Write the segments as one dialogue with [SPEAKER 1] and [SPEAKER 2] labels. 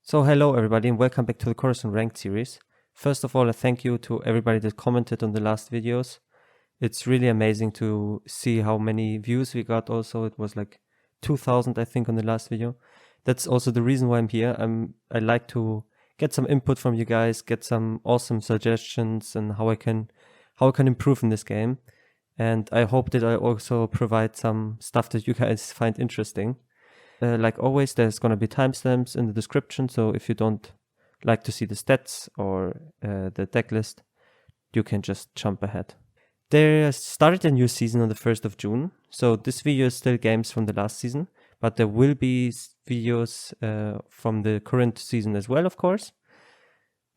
[SPEAKER 1] So hello everybody and welcome back to the Coruscant Ranked series. First of all, a thank you to everybody that commented on the last videos. It's really amazing to see how many views we got also. It was like 2000 I think on the last video. That's also the reason why I'm here. I like to get some input from you guys, get some awesome suggestions and how I can improve in this game. And I hope that I also provide some stuff that you guys find interesting. Like always, there's going to be timestamps in the description, so if you don't like to see the stats or the deck list, you can just jump ahead. They started a new season on the 1st of June, so this video is still games from the last season, but there will be videos from the current season as well, of course.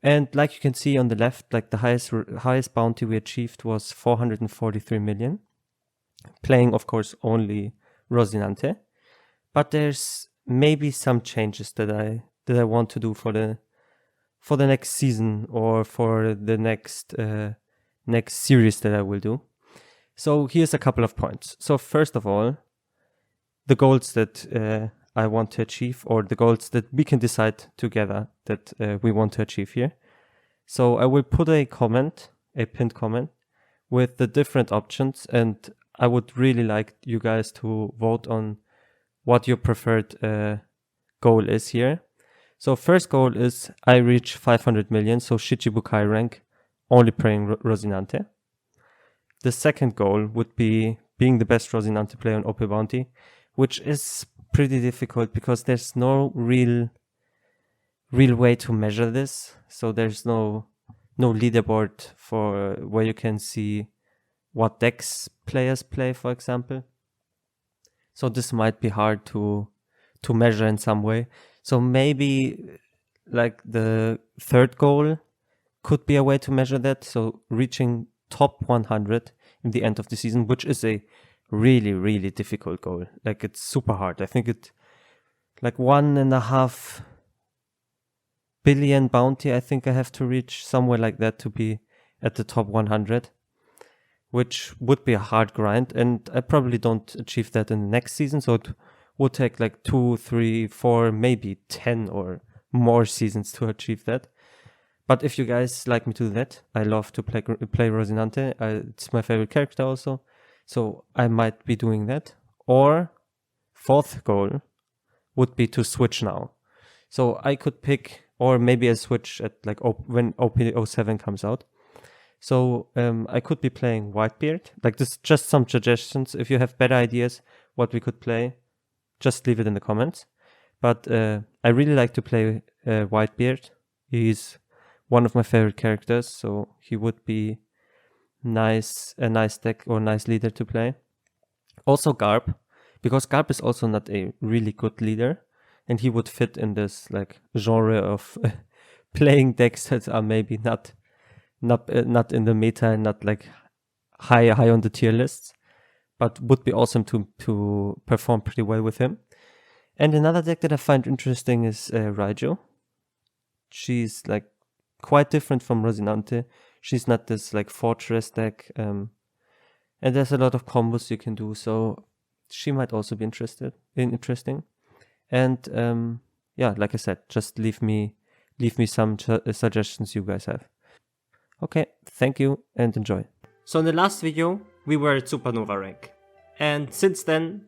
[SPEAKER 1] And like you can see on the left, like the highest bounty we achieved was 443 million, playing of course only Rosinante. But there's maybe some changes that I want to do for the next season or for the next series that I will do. So here's a couple of points. So first of all, the goals that I want to achieve, or the goals that we can decide together that we want to achieve here. So I will put a pinned comment with the different options, and I would really like you guys to vote on what your preferred goal is here. So first goal is I reach 500 million, so Shichibukai rank, only playing Rosinante. The second goal would be being the best Rosinante player on OP Bounty, which is pretty difficult because there's no real way to measure this. So there's no leaderboard for where you can see what decks players play, for example. So this might be hard to measure in some way. So maybe like the third goal could be a way to measure that. So reaching top 100 in the end of the season, which is a really, really difficult goal. Like it's super hard. I think it like 1.5 billion bounty. I think I have to reach somewhere like that to be at the top 100. Which would be a hard grind, and I probably don't achieve that in the next season, so it would take like 2, 3, 4, maybe 10 or more seasons to achieve that. But if you guys like me to do that, I love to play Rosinante. It's my favorite character also, so I might be doing that. Or fourth goal would be to switch now. So I could pick, or maybe a switch at like when OP07 comes out. So I could be playing Whitebeard. Like this, just some suggestions. If you have better ideas what we could play, just leave it in the comments. But I really like to play Whitebeard. He's one of my favorite characters, so he would be a nice deck or nice leader to play. Also Garb, because Garb is also not a really good leader, and he would fit in this like genre of playing decks that are maybe not in the meta and not like high on the tier lists, but would be awesome to perform pretty well with him. And another deck that I find interesting is Raijo. She's like quite different from Rosinante. She's not this like fortress deck, and there's a lot of combos you can do, so she might also be interesting. And yeah, like I said, just leave me some suggestions you guys have. Okay, thank you and enjoy. So in the last video, we were at Supernova rank. And since then,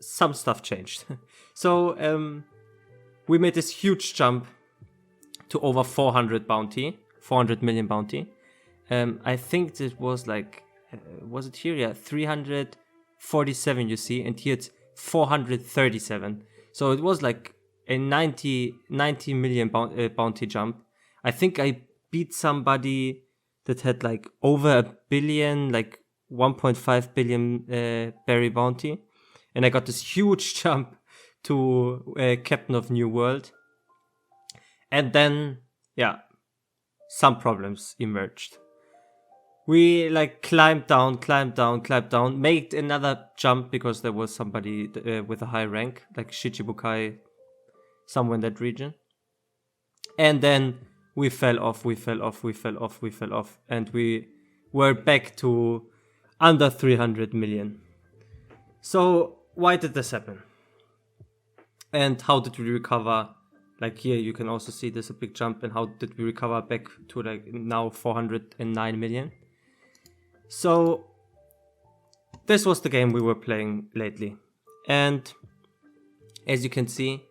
[SPEAKER 1] some stuff changed. So we made this huge jump to over 400 million bounty. I think it was like, was it here? Yeah, 347 you see, and here it's 437. So it was like a 90 million bounty jump. I think I beat somebody that had like over 1 billion, like 1.5 billion berry bounty. And I got this huge jump to Captain of New World. And then, yeah, some problems emerged. We like climbed down, made another jump because there was somebody with a high rank, like Shichibukai, somewhere in that region. And then we fell off, and we were back to under 300 million. So why did this happen? And how did we recover Like here, you can also see there's a big jump, and how did we recover back to like now 409 million. So this was the game we were playing lately. And as you can see,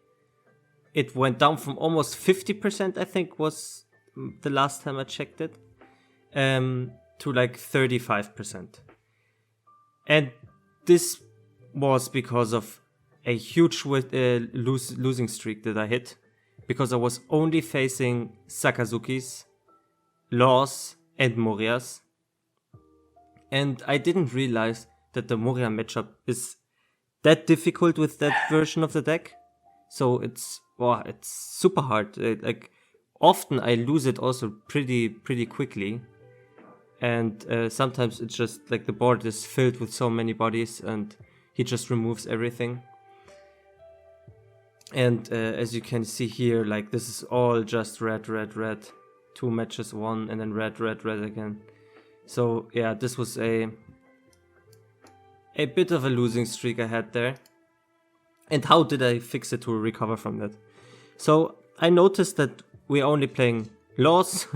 [SPEAKER 1] it went down from almost 50%, I think was the last time I checked it, to like 35%. And this was because of a huge losing streak that I hit, because I was only facing Sakazukis, Laws, and Morias. And I didn't realize that the Moria matchup is that difficult with that version of the deck. So it's super hard. Like often I lose it also pretty quickly. And sometimes it's just like the board is filled with so many bodies and he just removes everything. And as you can see here, like this is all just red. 2 matches won, and then red again. So yeah, this was a bit of a losing streak I had there. And how did I fix it to recover from that? So I noticed that we're only playing Laws,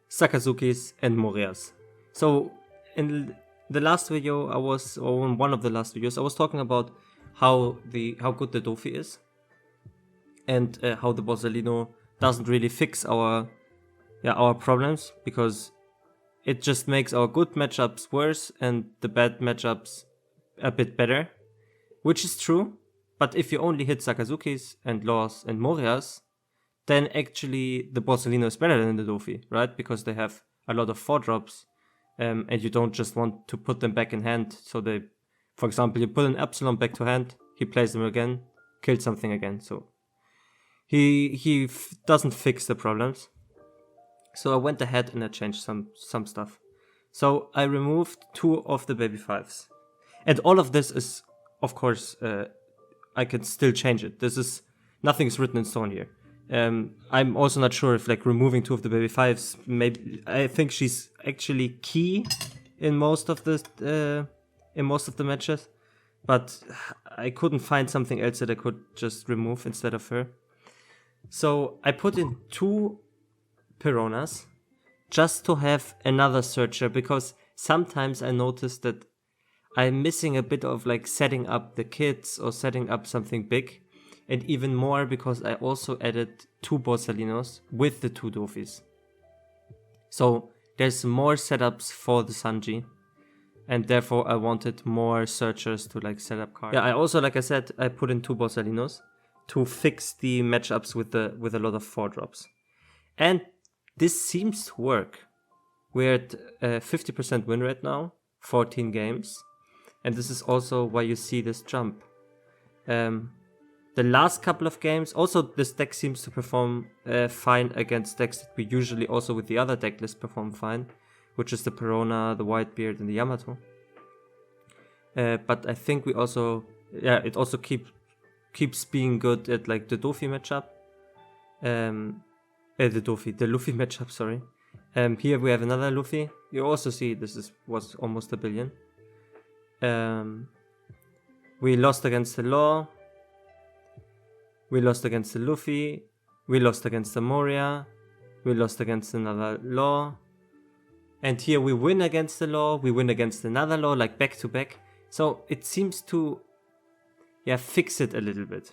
[SPEAKER 1] Sakazukis, and Morias. So in the last video or in one of the last videos, I was talking about how good the Dofi is. And how the Borsalino doesn't really fix our problems, because it just makes our good matchups worse and the bad matchups a bit better, which is true. But if you only hit Sakazukis and Laws and Morias, then actually the Borsalino is better than the Dofi, right? Because they have a lot of 4-drops, and you don't just want to put them back in hand. So they, for example, you put an Epsilon back to hand, he plays them again, kills something again. So he doesn't fix the problems. So I went ahead and I changed some stuff. So I removed 2 of the baby 5s. And all of this is, of course, I can still change it. Nothing is written in stone here. I'm also not sure if like removing 2 of the baby 5s, maybe I think she's actually key in most of the matches, but I couldn't find something else that I could just remove instead of her. So I put in 2 Pironas just to have another searcher, because sometimes I notice that I'm missing a bit of like setting up the kits or setting up something big. And even more because I also added 2 Borsalinos with the 2 Dofis. So there's more setups for the Sanji, and therefore I wanted more searchers to like set up cards. Yeah, I also, like I said, I put in 2 Borsalinos to fix the matchups with a lot of 4-drops. And this seems to work. We're at 50% win rate now, 14 games. And this is also why you see this jump. The last couple of games, also this deck seems to perform fine against decks that we usually also with the other deck list perform fine, which is the Perona, the Whitebeard, and the Yamato. But I think we also, it also keeps being good at like the Dofi matchup. The Luffy matchup, sorry. Here we have another Luffy. You also see this was almost a billion. We lost against the Law. We lost against the Luffy. We lost against the Moria. We lost against another Law. And here we win against the Law. We win against another Law, like back to back. So it seems to, fix it a little bit.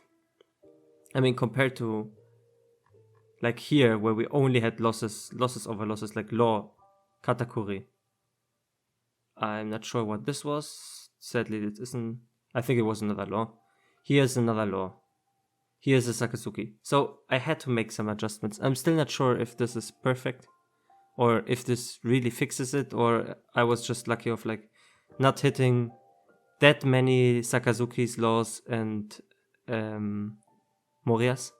[SPEAKER 1] I mean, compared to like here, where we only had losses over losses, like Law, Katakuri. I'm not sure what this was. Sadly, it isn't. I think it was another Law. Here's another Law. Here's a Sakazuki. So I had to make some adjustments. I'm still not sure if this is perfect, or if this really fixes it, or I was just lucky of like not hitting that many Sakazuki's, Laws, and Morias.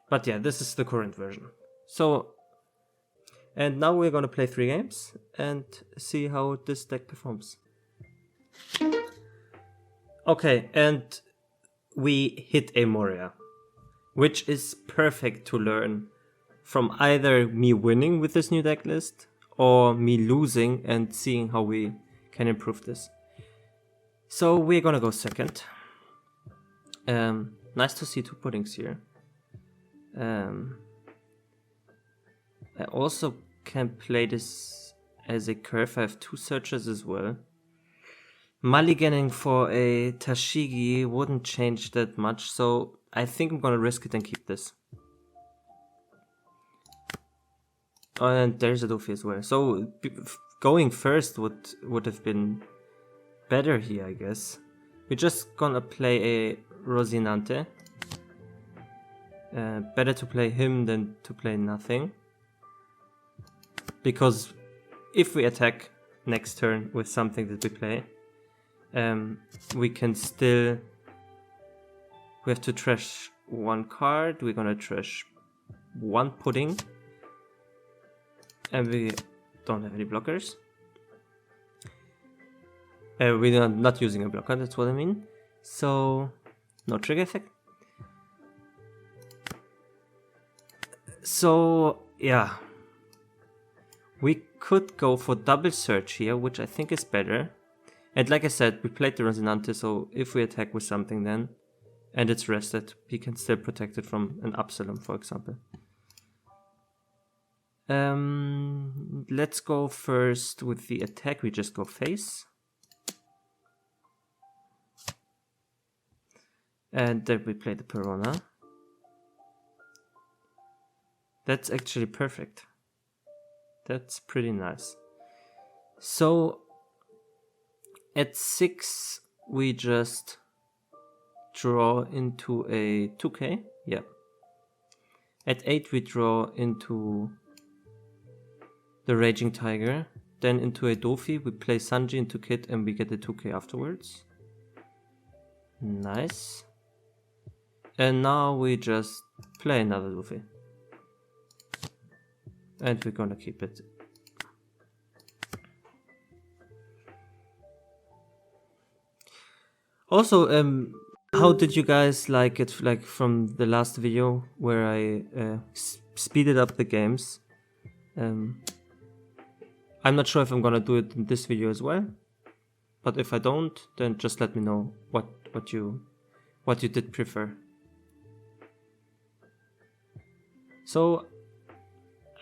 [SPEAKER 1] But yeah, this is the current version. So, and now we're gonna play 3 games and see how this deck performs. Okay, and we hit a Moria, which is perfect to learn from either me winning with this new deck list or me losing and seeing how we can improve this. So we're gonna go second. Nice to see 2 puddings here. I also can play this as a curve. I have 2 searches as well. Mulliganing for a Tashigi wouldn't change that much, so I think I'm gonna risk it and keep this. Oh, and there's a Dofi as well. So going first would have been better here, I guess. We're just gonna play a Rosinante. Better to play him than to play nothing. Because if we attack next turn with something that we play, we can still... We have to trash 1 card. We're gonna trash 1 pudding. And we don't have any blockers. We're not using a blocker, that's what I mean. So, no trigger effect. So, yeah. We could go for double search here, which I think is better. And like I said, we played the Rosinante, so if we attack with something then, and it's rested, we can still protect it from an Absalom, for example. Let's go first with the attack. We just go face. And then we play the Perona. That's actually perfect. That's pretty nice. So at 6 we just draw into a 2k. Yeah. At 8 we draw into the Raging Tiger, then into a Dofi, we play Sanji into Kit and we get a 2k afterwards. Nice. And now we just play another Dofi. And we're gonna keep it. Also, how did you guys like it, like from the last video where I speeded up the games? I'm not sure if I'm gonna do it in this video as well, but if I don't, then just let me know what you did prefer. So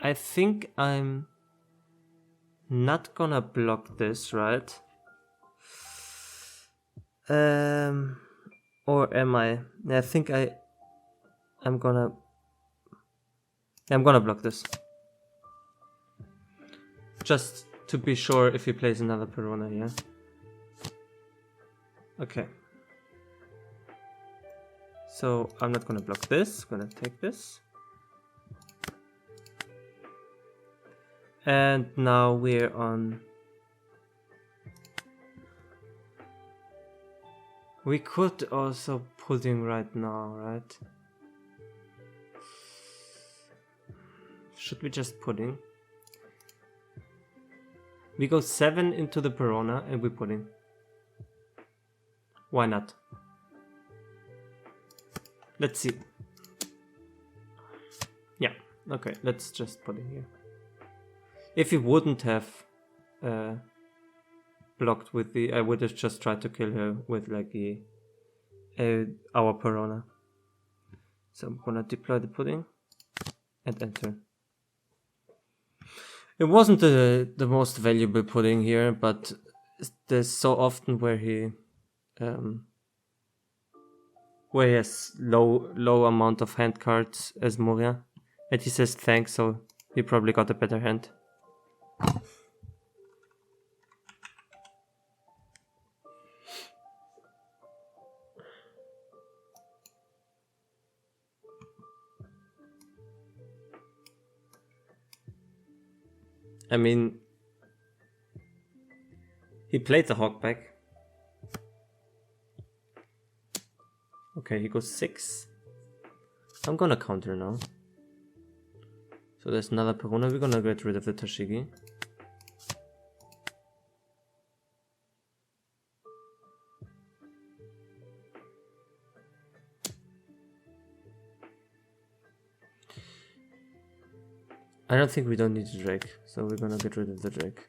[SPEAKER 1] I think I'm not gonna block this, right? Or am I? I think I'm gonna block this. Just to be sure if he plays another Perona here. Okay. So I'm not gonna block this, I'm gonna take this. And now we're on... We could also pudding right now, right? Should we just pudding? We go 7 into the Perona and we pudding. Why not? Let's see. Yeah, okay, let's just pudding here. If he wouldn't have blocked with the... I would have just tried to kill her with like our Perona. So I'm gonna deploy the pudding and enter. It wasn't the most valuable pudding here, but there's so often where he has low amount of hand cards as Moria, and he says thanks, so he probably got a better hand. I mean, he played the Hawkback. Okay, he goes 6. I'm gonna counter now. So there's another Perona. We're gonna get rid of the Tashigi. I don't think we don't need the Drake, so we're gonna get rid of the Drake.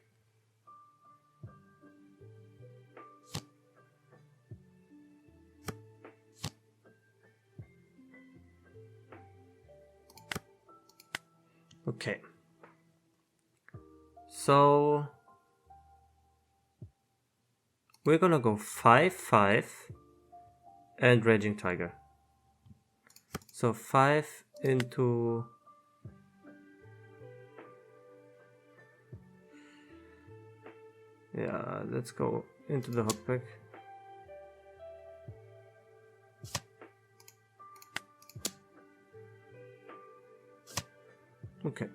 [SPEAKER 1] Okay. So we're gonna go 5-5 and Raging Tiger. So 5 into... Yeah, let's go into the hogback. Okay.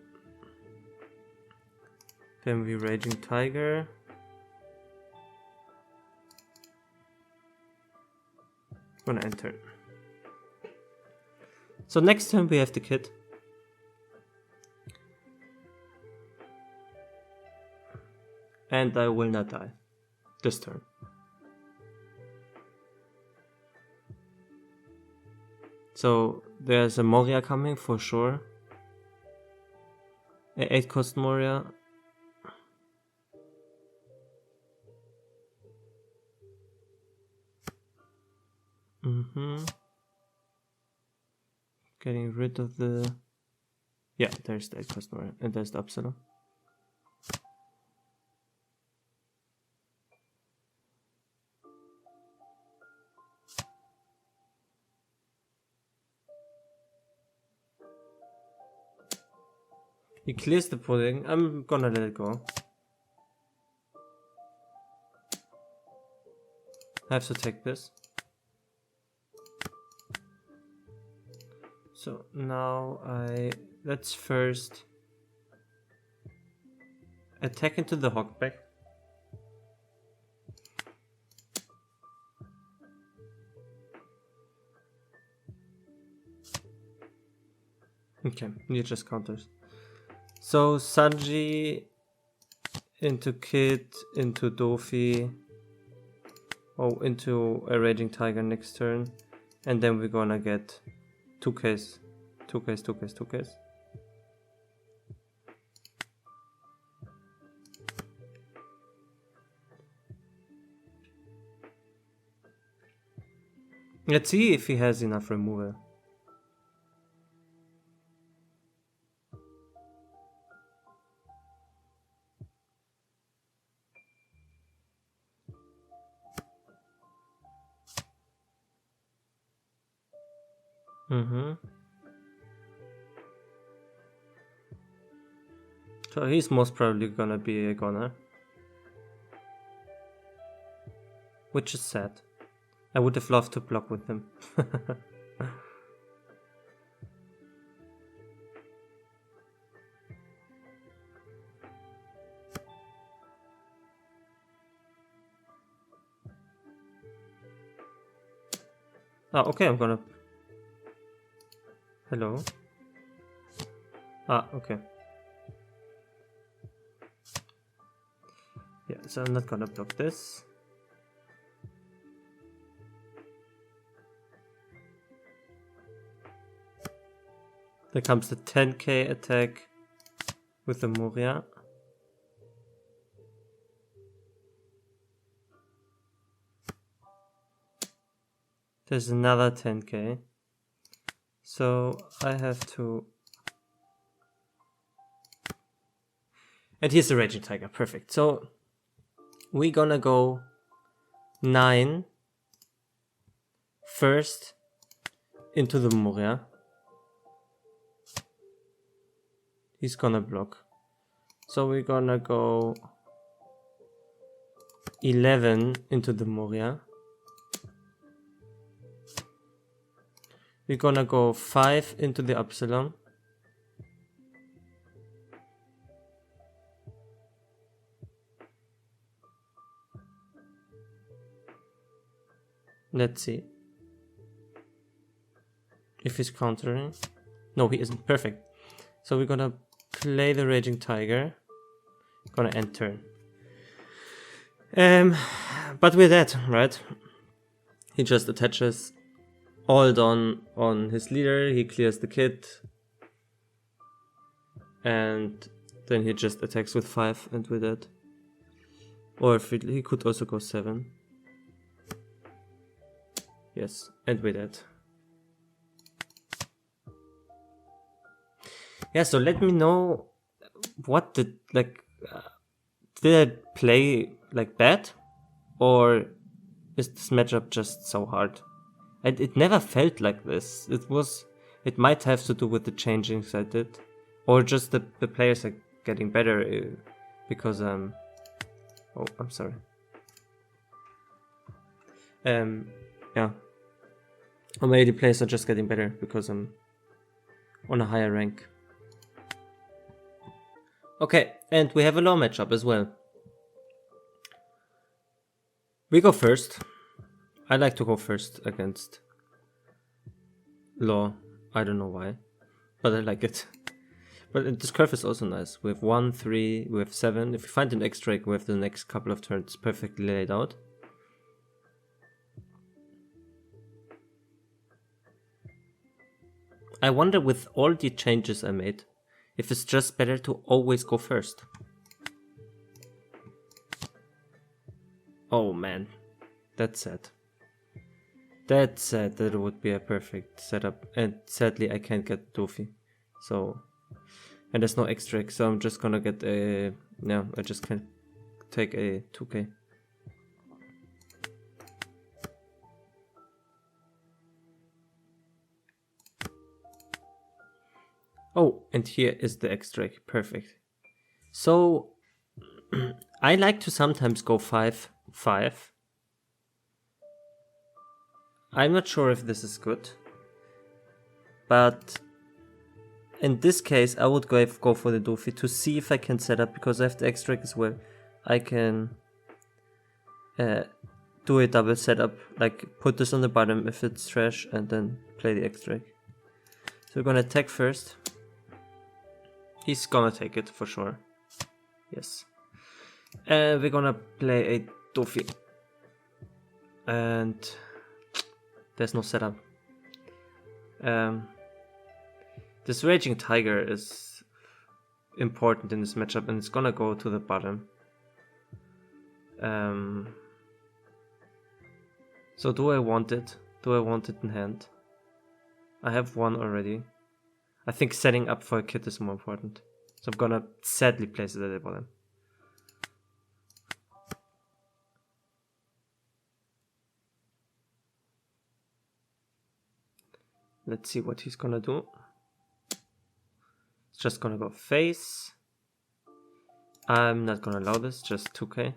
[SPEAKER 1] Then we Raging Tiger. Gonna enter. So next turn we have the kid. And I will not die this turn. So there's a Moria coming for sure. A 8 cost Moria. Getting rid of the... Yeah, there's the 8 cost Moria. And there's the Absalom. He clears the pudding. I'm gonna let it go. I have to take this. So now let's first attack into the hogback. Okay, he just counters. So Sanji into Kid, into Dofi, into a Raging Tiger next turn, and then we're gonna get 2Ks. Let's see if he has enough removal. So he's most probably gonna be a goner. Which is sad. I would have loved to block with him. Okay, I'm gonna... Hello? Okay. Yeah, so I'm not gonna block this. There comes the 10k attack with the Moria. There's another 10k. So I have to... And here's the Raging Tiger, perfect. So we're gonna go 9 first into the Moria. He's gonna block. So we're gonna go 11 into the Moria. We're gonna go 5 into the Absalom. Let's see if he's countering. No, he isn't. Perfect. So we're gonna play the Raging Tiger. Gonna end turn. But with that, right? He just attaches all done on his leader. He clears the kid, and then he just attacks with 5, and with that, or if he could also go 7. Yes, and with that. Yeah, so let me know what did did I play like bad, or is this matchup just so hard? It never felt like this. It might have to do with the changings I did, or just the players are getting better because oh, I'm sorry. Yeah, or maybe the players are just getting better because I'm on a higher rank. Okay, and we have a low matchup as well. We go first. I like to go first against law. I don't know why, but I like it. But this curve is also nice. We have 1, 3, we have 7. If we find an X-Drake, we have the next couple of turns perfectly laid out. I wonder, with all the changes I made, if it's just better to always go first. Oh man, that's sad. That's sad. That would be a perfect setup. And sadly I can't get Dofi. So, and there's no X-Drake, so I'm just gonna get a... No, I just can't take a 2k. Oh, and here is the X-Drake. Perfect. So, I like to sometimes go 5-5. I'm not sure if this is good, but in this case I would go for the Dofi to see if I can set up, because I have the X-Drake as well. I can do a double setup, like put this on the bottom if it's trash and then play the X-Drake. So we're gonna attack first. He's gonna take it for sure. Yes. And we're gonna play a Dofi. And there's no setup. This Raging Tiger is important in this matchup, and it's gonna go to the bottom. So do I want it? Do I want it in hand? I have one already. I think setting up for a kit is more important. So I'm gonna sadly place it at the bottom. Let's see what he's gonna do. It's just gonna go face. I'm not gonna allow this, just 2k.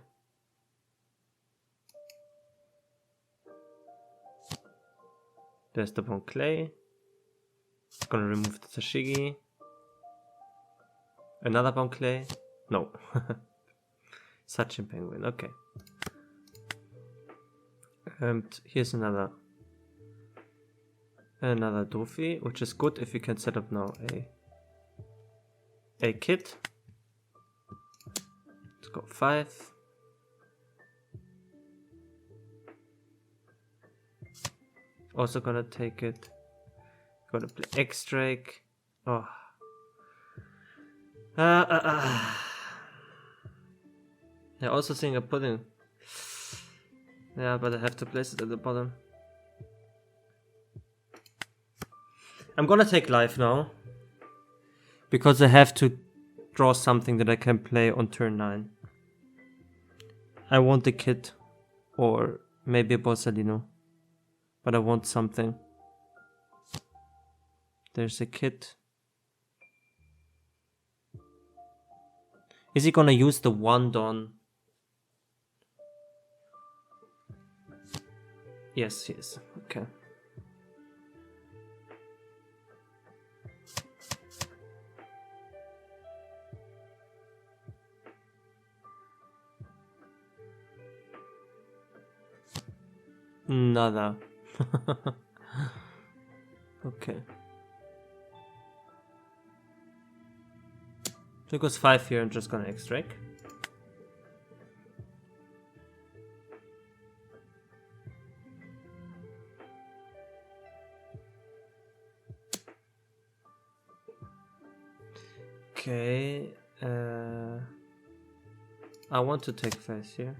[SPEAKER 1] There's the Bon Clay. Gonna remove the Tashigi. Another Bon Clay. No. Such a penguin, okay. And here's another Dofi, which is good if you can set up now a kit. Let's go 5. Also gonna take it. Gonna play X-Drake. Oh. I also think of putting. Yeah, but I have to place it at the bottom. I'm gonna take life now, because I have to draw something that I can play on turn 9. I want a kit, or maybe a Borsalino, but I want something. There's a kit. Is he gonna use the 1 Dawn? Yes, he is. Okay. Nada. Okay. So it goes 5 here. I'm just gonna X-Drake. Okay. I want to take face here.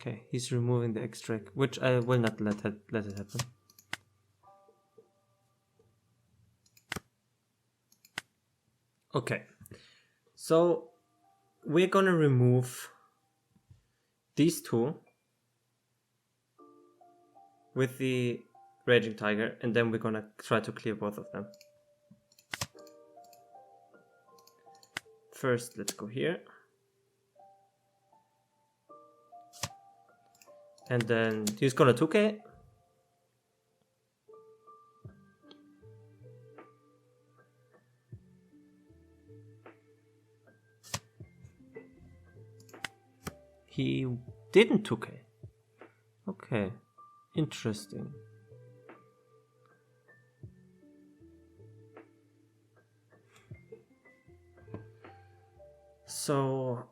[SPEAKER 1] Okay, he's removing the extract, which I will not let it happen. Okay, so we're gonna remove these two with the Raging Tiger, and then we're gonna try to clear both of them. First, let's go here. And then he's gonna 2k. He didn't 2k. Okay, interesting. So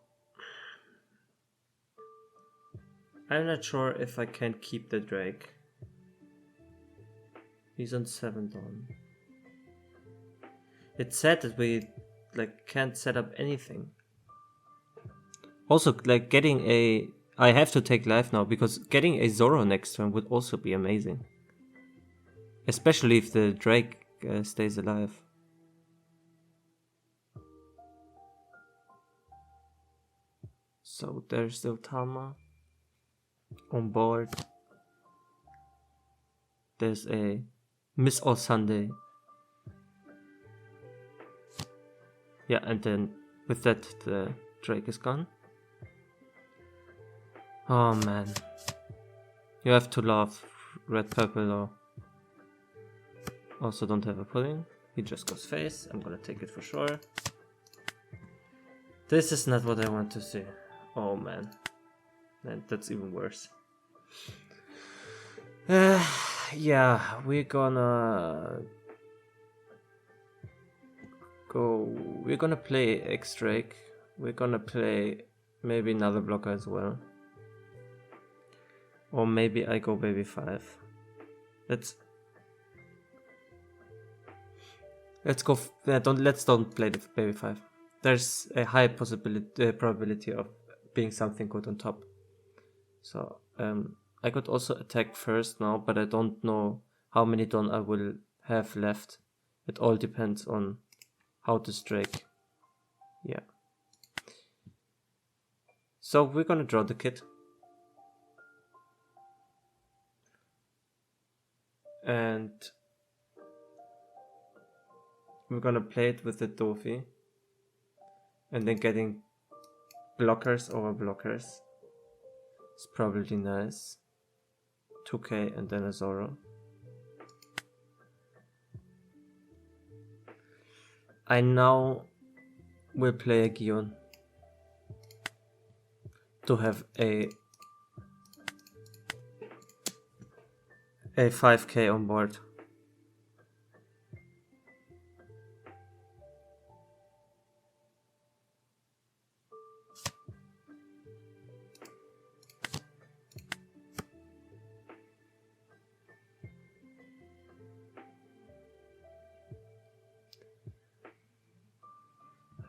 [SPEAKER 1] I'm not sure if I can keep the Drake. He's on 7 dawn. It said that we can't set up anything. Also, getting a... I have to take life now, because getting a Zoro next turn would also be amazing. Especially if the Drake stays alive. So there's the Otama on board. There's a Miss All Sunday. Yeah, and then with that the Drake is gone. Oh man. You have to love red purple or also don't have a pudding. He just goes face. I'm gonna take it for sure. This is not what I want to see. Oh man. And that's even worse. Yeah, we're gonna go. We're gonna play X-Drake. We're gonna play maybe another blocker as well. Or maybe I go baby 5. Let's go. Let's don't play the baby 5. There's a high probability of being something good on top. So I could also attack first now, but I don't know how many dawn I will have left. It all depends on how this Drake. Yeah. So we're gonna draw the kit. And we're gonna play it with the Dofi. And then getting blockers over blockers. It's probably nice. 2k and then a Zoro. I now will play a Gion to have a 5k on board.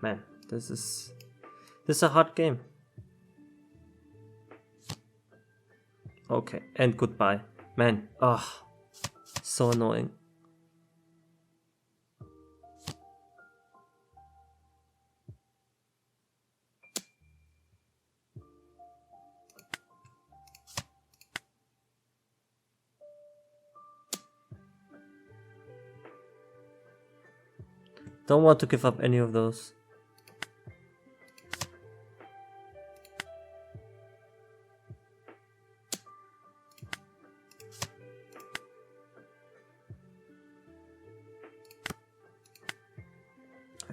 [SPEAKER 1] Man, this is a hard game. Okay, and goodbye. Man, so annoying. Don't want to give up any of those.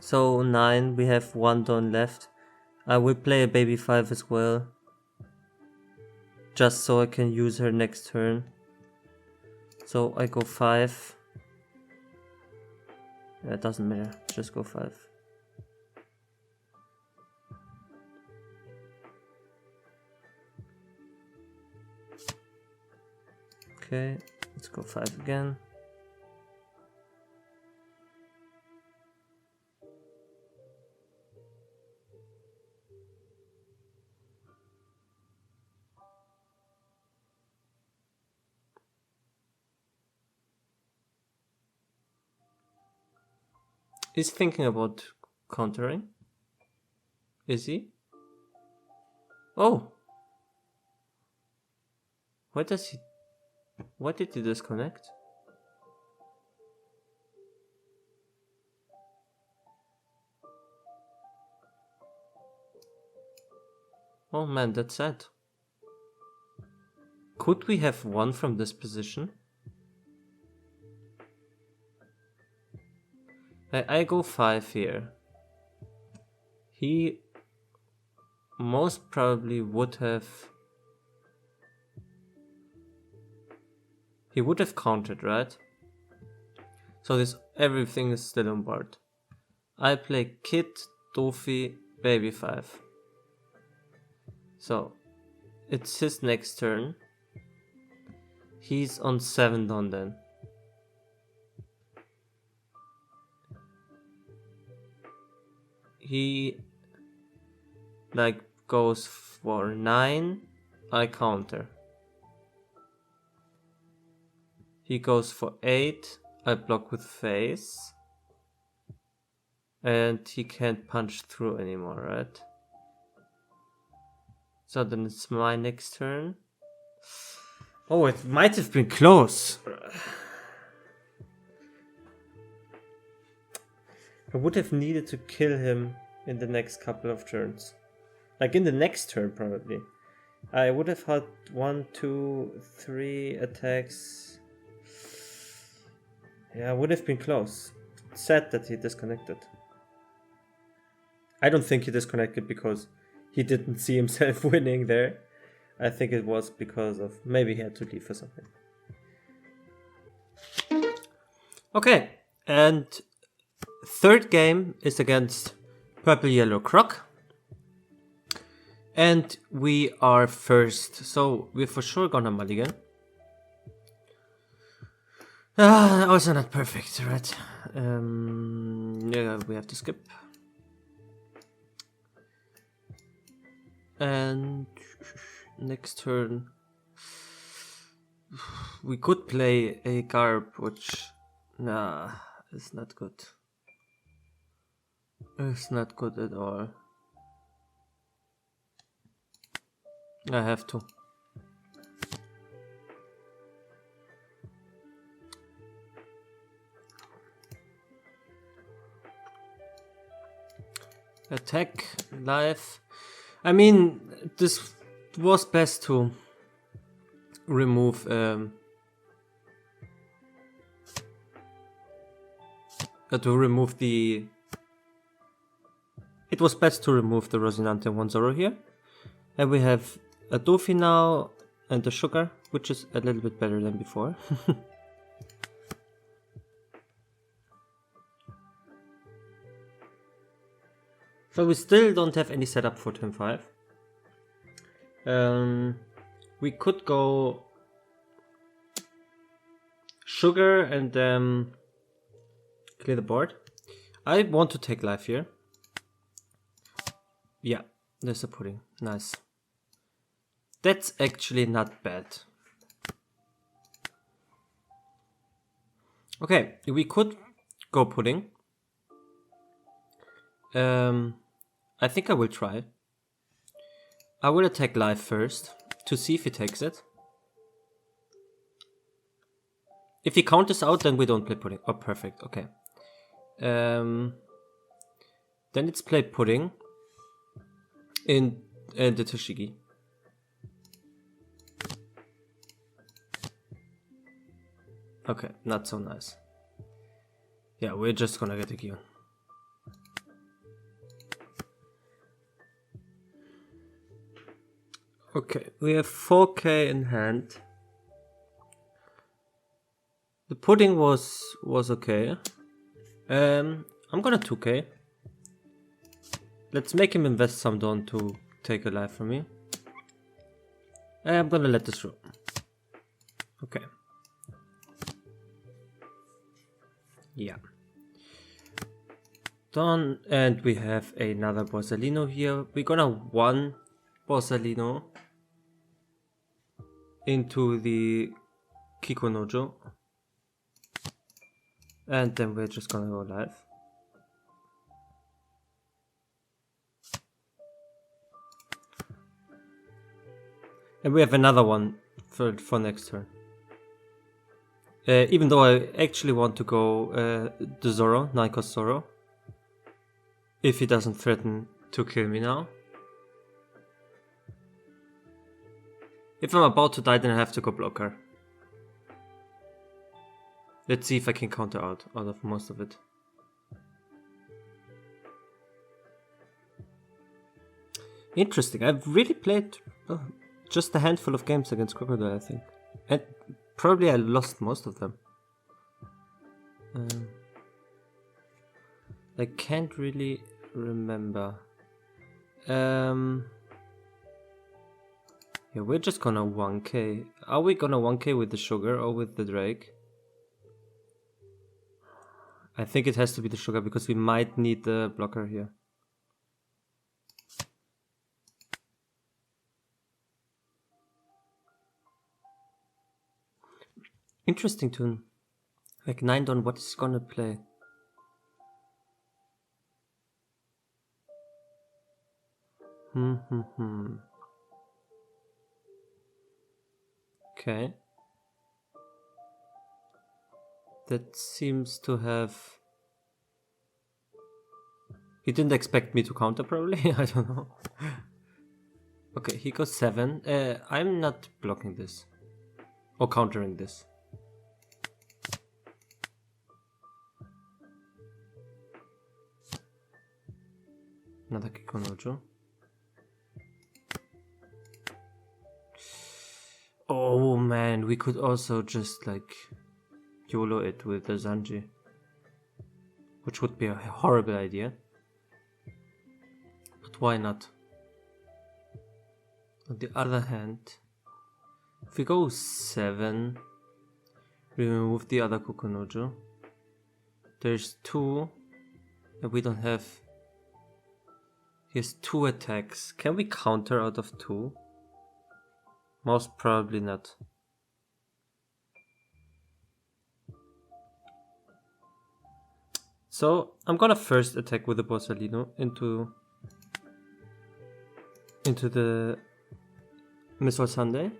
[SPEAKER 1] So 9, we have 1 dawn left. I will play a baby 5 as well. Just so I can use her next turn. So I go 5. Yeah, it doesn't matter, just go 5. Okay, let's go 5 again. He's thinking about countering. Is he? Oh! Why did he disconnect? Oh man, that's sad. Could we have won from this position? I go 5 here. He most probably would have... He would have countered, right? So everything is still on board. I play Kid, Dofi, Baby 5. So, it's his next turn. He's on 7 down then. He like goes for 9, I counter. He goes for 8, I block with face. And he can't punch through anymore, right? So then it's my next turn. Oh, it might have been close. I would have needed to kill him in the next couple of turns. Like in the next turn, probably. I would have had 1, 2, 3 attacks. Yeah, it would have been close. Sad that he disconnected. I don't think he disconnected because he didn't see himself winning there. I think it was because of maybe he had to leave for something. Okay, and third game is against Purple Yellow Croc. And we are first, so we're for sure gonna mulligan. Also not perfect, right? Yeah, we have to skip. And next turn, we could play a Garb, which, nah, it's not good. It's not good at all. I have to. Attack, life. I mean, this was best to remove the it was best to remove the Rosinante 1-0 here. And we have a Dofi now and a Sugar, which is a little bit better than before. So we still don't have any setup for turn 5. We could go Sugar and clear the board. I want to take life here. Yeah, there's a pudding. Nice. That's actually not bad. Okay, we could go pudding. I think I will try. I will attack live first to see if he takes it. If he counters out, then we don't play pudding. Oh, perfect. Okay. Then it's play pudding in the Toshigi. Okay, not so nice. Yeah, we're just gonna get a Q. Okay, we have 4k in hand. The pudding was okay. I'm gonna 2k. Let's make him invest some Dawn to take a life from me. I'm gonna let this through. Okay. Yeah. Done, and we have another Borsalino here. We're gonna 1 Borsalino into the Kikonojo. And then we're just gonna go live. And we have another one for next turn. Even though I actually want to go the Zoro, 9-cost Zoro. If he doesn't threaten to kill me now. If I'm about to die, then I have to go blocker. Let's see if I can counter out of most of it. Interesting. I've really played just a handful of games against Crocodile, I think. And probably I lost most of them. I can't really remember. Yeah, we're just gonna 1k. Are we gonna 1k with the sugar or with the Drake? I think it has to be the sugar because we might need the blocker here. Interesting tune. Like 9 Don, what is gonna play? Okay. That seems to have... He didn't expect me to counter, probably? I don't know. Okay, he goes 7. I'm not blocking this. Or countering this. Another Kikonojo. Oh man, we could also just like YOLO it with the Zanji. Which would be a horrible idea. But why not? On the other hand, if we go 7, we remove the other Kokonojo. There's 2, and we don't have... He has 2 attacks. Can we counter out of 2? Most probably not. So I'm gonna first attack with the Borsalino into the Missile Sunday.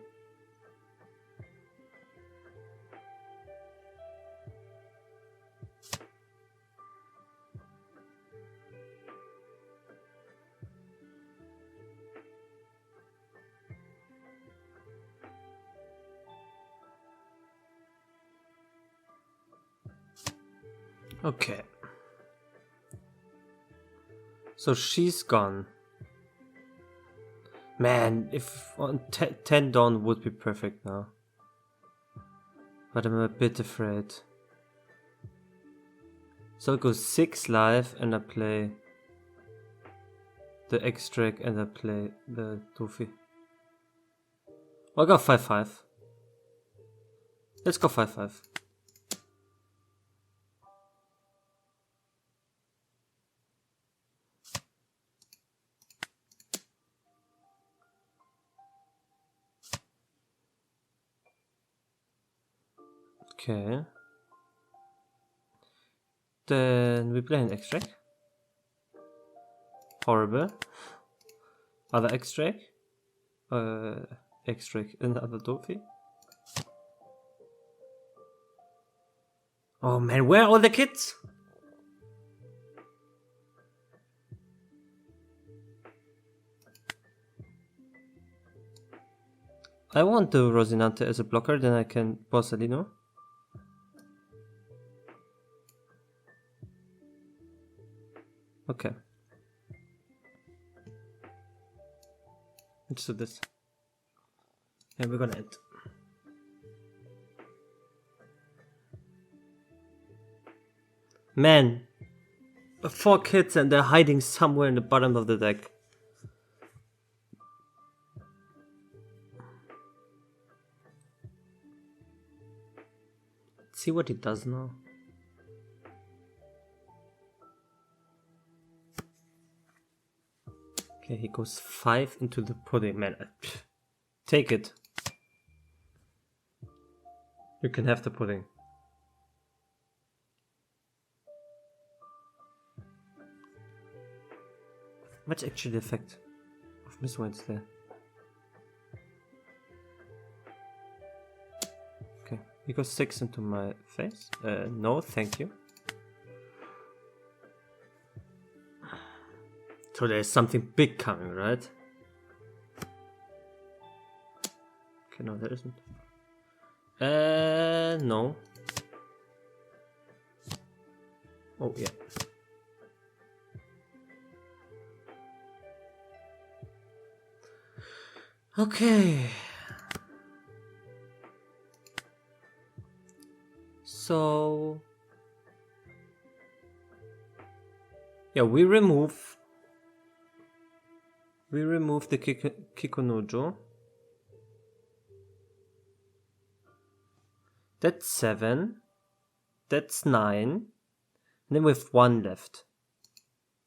[SPEAKER 1] Okay. So she's gone. Man, if on 10 Dawn would be perfect now. But I'm a bit afraid. So it goes 6 live and I play the extract and I play the Doofy. Oh, I got 5-5. Let's go 5-5. Okay. Then we play an extract. Horrible. Other extract. Extract another Doofy. Oh man, where are all the kids? I want the Rosinante as a blocker, then I can Borsalino. Okay. Let's do this. And we're gonna end. Man, 4 kids and they're hiding somewhere in the bottom of the deck. Let's see what he does now. Okay, he goes 5 into the pudding. Man, take it. You can have the pudding. What's actually the effect of Miss Wednesday? He goes 6 into my face. No, thank you. So there's something big coming, right? Okay, no, there isn't. No. Oh, yeah. Okay. So... yeah, we remove the Kikunojo. That's 7. That's 9. And then we have 1 left.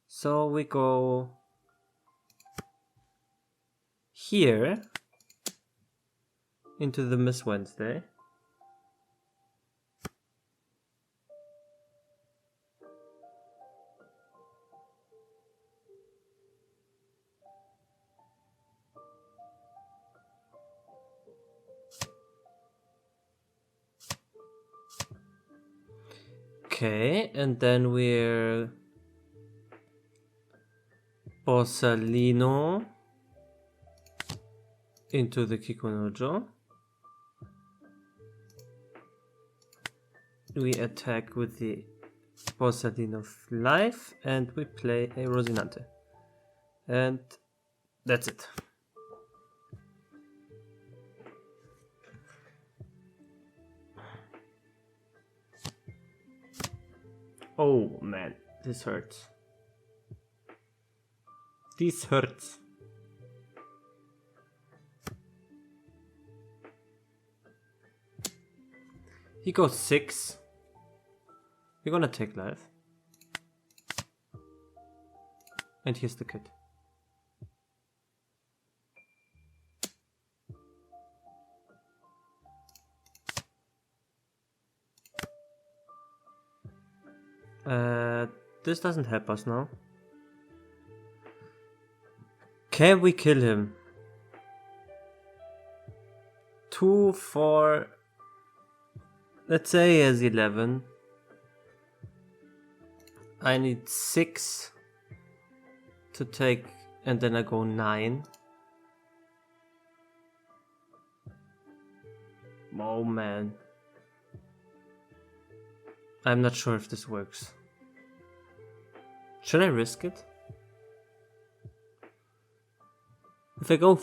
[SPEAKER 1] So we go here into the Miss Wednesday. Okay, and then we're Borsalino into the Kikunojo. We attack with the Borsalino of life and we play a Rosinante. And that's it. Oh man, this hurts. This hurts. He goes 6. We're gonna take life. And here's the kid. This doesn't help us now. Can we kill him? 2, 4... let's say he has 11. I need 6 to take, and then I go 9. Oh man. I'm not sure if this works. Should I risk it? If I go,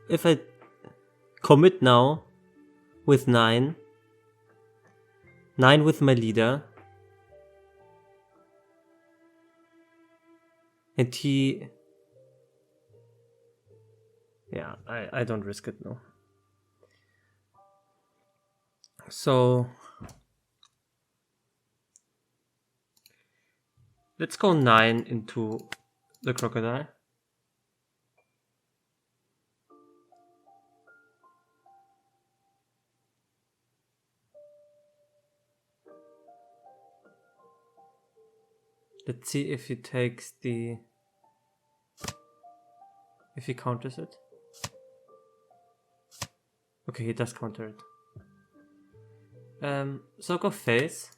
[SPEAKER 1] if I commit now with 9 with my leader, and he, yeah, I don't risk it, no. So let's go 9 into the crocodile. Let's see if he takes the... if he counters it. Okay, he does counter it. So go face.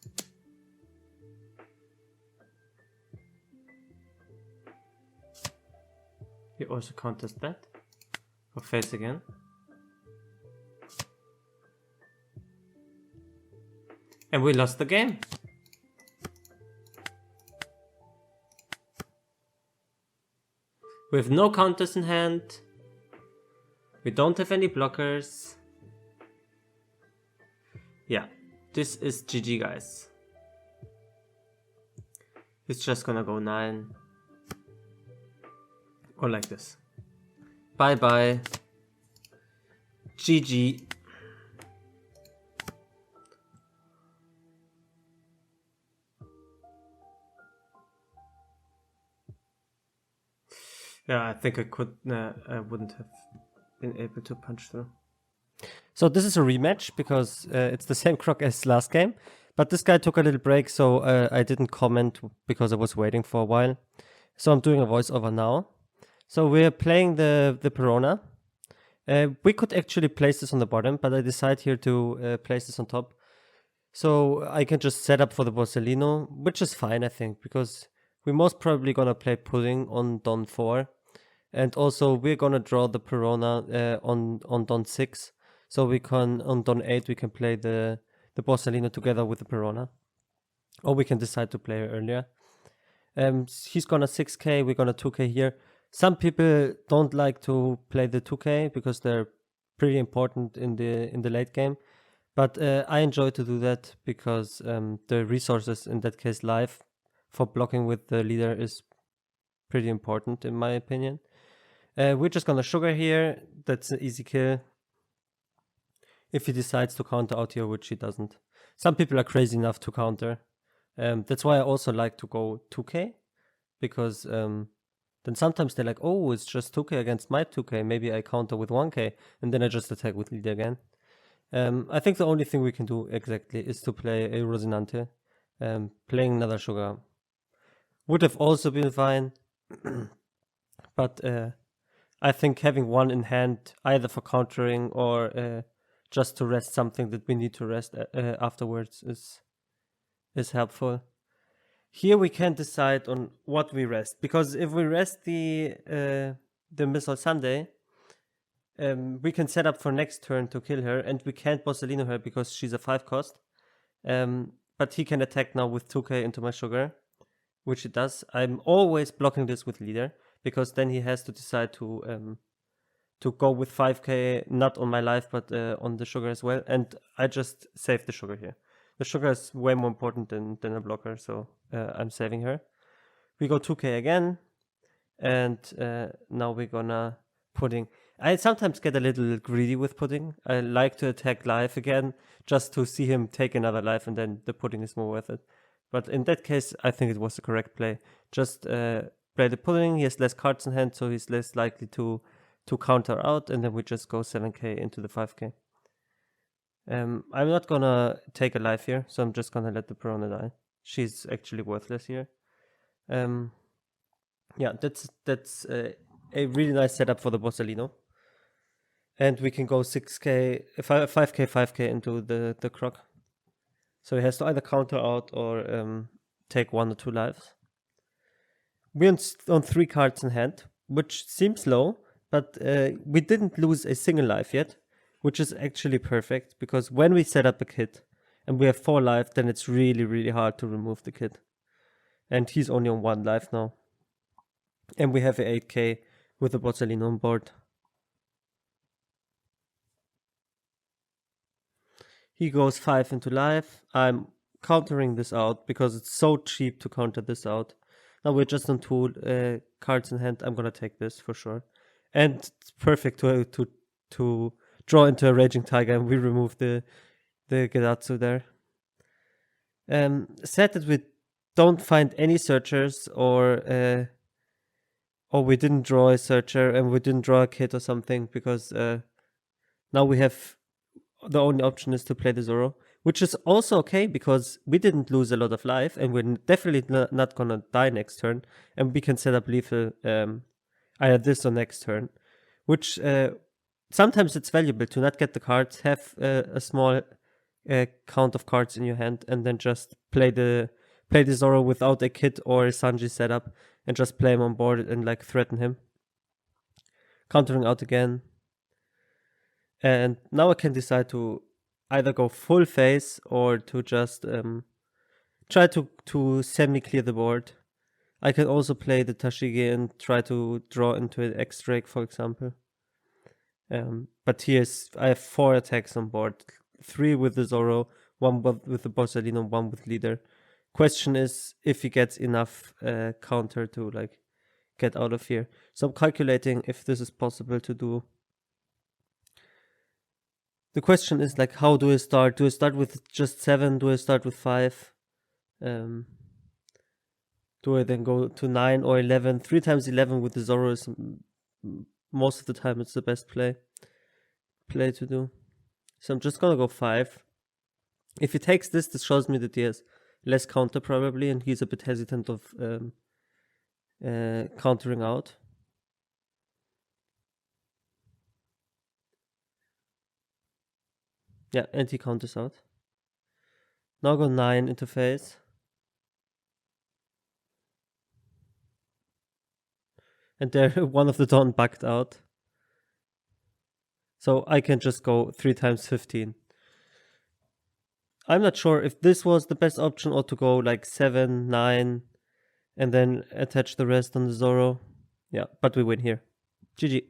[SPEAKER 1] He also counters that. Go face again. And we lost the game. We have no counters in hand. We don't have any blockers. Yeah, this is GG, guys. He's just gonna go 9. Or like this. Bye bye. GG. Yeah, I think I wouldn't have been able to punch through. So this is a rematch because it's the same croc as last game. But this guy took a little break, so I didn't comment because I was waiting for a while. So I'm doing a voiceover now. So we're playing the Perona. We could actually place this on the bottom, but I decide here to place this on top So I can just set up for the Borsellino, which is fine, I think, because we're most probably gonna play Pudding on Don 4. And also we're gonna draw the Perona on Don 6. So we can on Don 8 we can play the Borsellino together with the Perona. Or we can decide to play earlier. He's gonna 6k, we're gonna 2k here. Some people don't like to play the 2k because they're pretty important in the late game. But I enjoy to do that because the resources, in that case life, for blocking with the leader is pretty important in my opinion. We're just gonna sugar here. That's an easy kill. If he decides to counter out here, which he doesn't. Some people are crazy enough to counter. That's why I also like to go 2k, because then sometimes they're like, oh, it's just 2k against my 2k. Maybe I counter with 1k, and then I just attack with leader again. I think the only thing we can do exactly is to play a Rosinante. Playing another sugar would have also been fine, but I think having one in hand, either for countering or just to rest something that we need to rest afterwards, is helpful. Here we can decide on what we rest, because if we rest the Missile Sunday, we can set up for next turn to kill her, and we can't Borsellino her because she's a 5 cost. But he can attack now with 2k into my sugar, which it does. I'm always blocking this with leader, because then he has to decide to go with 5k, not on my life, but on the sugar as well. And I just save the sugar here. The sugar is way more important than a blocker, so I'm saving her. We go 2k again, and now we're gonna Pudding. I sometimes get a little greedy with Pudding. I like to attack life again, just to see him take another life, and then the Pudding is more worth it. But in that case, I think it was the correct play. Just play the Pudding. He has less cards in hand, so he's less likely to counter out, and then we just go 7k into the 5k. I'm not gonna take a life here, so I'm just gonna let the Perona die. She's actually worthless here. Yeah, that's a really nice setup for the Borsellino. And we can go 6k, 5k, 5k into the Croc. So he has to either counter out or take 1 or 2 lives. We're on 3 cards in hand, which seems low, but we didn't lose a single life yet, which is actually perfect, because when we set up a kit and we have 4 life, then it's really, really hard to remove the kit. And he's only on 1 life now. And we have a 8k with the Borsellino on board. He goes 5 into life. I'm countering this out because it's so cheap to counter this out. Now we're just on 2 cards in hand. I'm gonna take this for sure. And it's perfect to draw into a Raging Tiger, and we remove the Gedatsu there. Sad that we don't find any searchers, or we didn't draw a searcher and we didn't draw a kit or something, because now we have the only option is to play the Zoro, which is also okay because we didn't lose a lot of life, and we're definitely not gonna die next turn, and we can set up lethal either this or next turn, which sometimes it's valuable to not get the cards, have a small count of cards in your hand, and then just play the Zoro without a kit or a Sanji setup, and just play him on board and like threaten him. Countering out again. And now I can decide to either go full face or to just try to semi-clear the board. I can also play the Tashigi and try to draw into an X-Drake, for example. But I have 4 attacks on board. 3 with the Zoro, 1 with the Borsellino, 1 with leader. Question is if he gets enough counter to like get out of here. So I'm calculating if this is possible to do. The question is like, how do I start? Do I start with just 7? Do I start with 5? Do I then go to 9 or 11? 3 times 11 with the Zoro is most of the time it's the best play to do. So I'm just gonna go 5. If he takes this shows me that he has less counter probably, and he's a bit hesitant of countering out. Yeah, and he counters out. Now go 9 into face. And there, one of the Dawn backed out. So I can just go 3 times 15. I'm not sure if this was the best option or to go like 7, 9, and then attach the rest on the Zoro. Yeah, but we win here. GG.